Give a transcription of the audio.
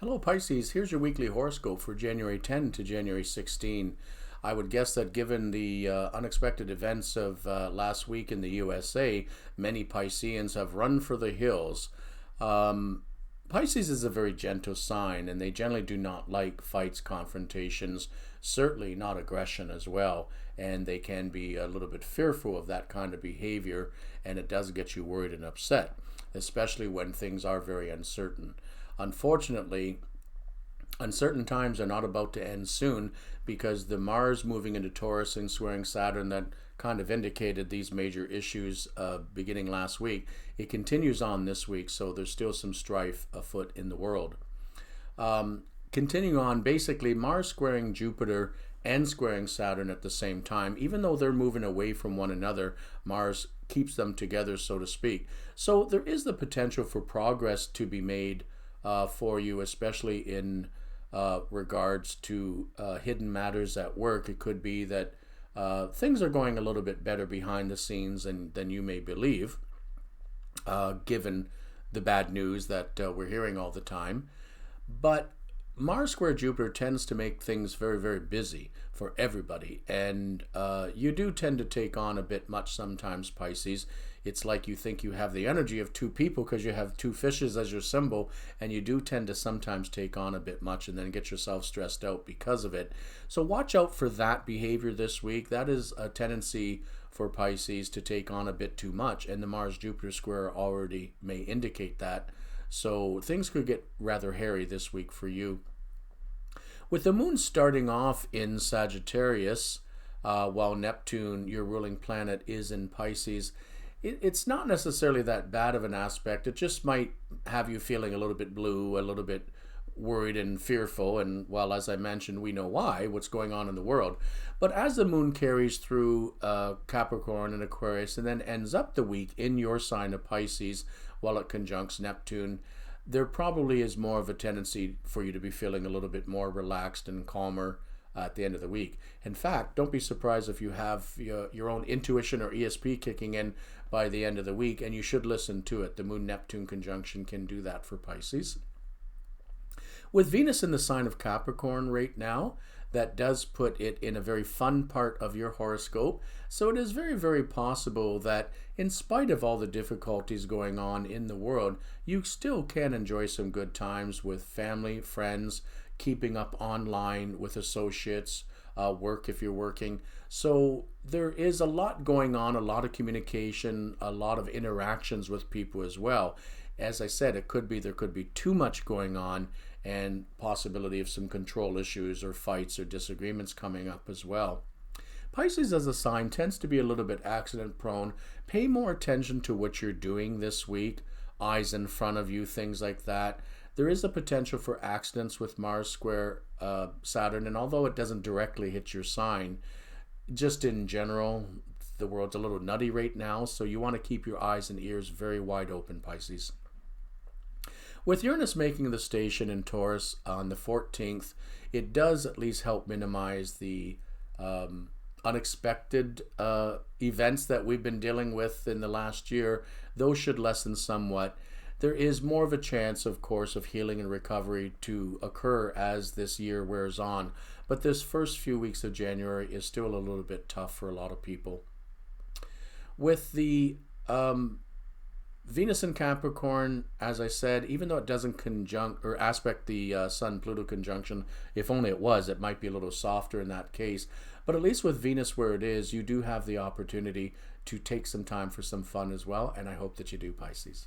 Hello Pisces, here's your weekly horoscope for January 10 to January 16. I would guess that given the unexpected events of last week in the USA, many Pisceans have run for the hills. Pisces is a very gentle sign and they generally do not like fights, confrontations, certainly not aggression as well. And they can be a little bit fearful of that kind of behavior, and it does get you worried and upset, especially when things are very uncertain. Unfortunately, uncertain times are not about to end soon because the Mars moving into Taurus and squaring Saturn that kind of indicated these major issues beginning last week. It continues on this week, so there's still some strife afoot in the world. Continuing on, basically Mars squaring Jupiter and squaring Saturn at the same time. Even though they're moving away from one another, Mars keeps them together, so to speak. So there is the potential for progress to be made for you, especially in regards to hidden matters at work. It could be that things are going a little bit better behind the scenes than you may believe, given the bad news that we're hearing all the time. But Mars square Jupiter tends to make things very, very busy for everybody. And you do tend to take on a bit much sometimes, Pisces. It's like you think you have the energy of two people because you have two fishes as your symbol, and you do tend to sometimes take on a bit much and then get yourself stressed out because of it. So watch out for that behavior this week. That is a tendency for Pisces to take on a bit too much, and the Mars-Jupiter square already may indicate that. So things could get rather hairy this week for you. With the moon starting off in Sagittarius, while Neptune, your ruling planet, is in Pisces, it's not necessarily that bad of an aspect. It just might have you feeling a little bit blue, a little bit worried and fearful. And well, as I mentioned, we know why, what's going on in the world. But as the moon carries through Capricorn and Aquarius and then ends up the week in your sign of Pisces while it conjuncts Neptune, there probably is more of a tendency for you to be feeling a little bit more relaxed and calmer at the end of the week. In fact, don't be surprised if you have your own intuition or ESP kicking in by the end of the week, and you should listen to it. The Moon-Neptune conjunction can do that for Pisces. With Venus in the sign of Capricorn right now, that does put it in a very fun part of your horoscope. So it is very, very possible that in spite of all the difficulties going on in the world, you still can enjoy some good times with family, friends, keeping up online with associates, work if you're working. So there is a lot going on, a lot of communication, a lot of interactions with people as well. As I said, there could be too much going on and possibility of some control issues or fights or disagreements coming up as well. Pisces as a sign tends to be a little bit accident prone. Pay more attention to what you're doing this week, eyes in front of you, things like that. There is a potential for accidents with Mars square Saturn, and although it doesn't directly hit your sign, just in general, the world's a little nutty right now, so you want to keep your eyes and ears very wide open, Pisces. With Uranus making the station in Taurus on the 14th, it does at least help minimize the unexpected events that we've been dealing with in the last year. Those should lessen somewhat. There is more of a chance, of course, of healing and recovery to occur as this year wears on. But this first few weeks of January is still a little bit tough for a lot of people. With the Venus in Capricorn, as I said, even though it doesn't conjunct or aspect the Sun-Pluto conjunction, if only it was, it might be a little softer in that case. But at least with Venus where it is, you do have the opportunity to take some time for some fun as well, and I hope that you do, Pisces.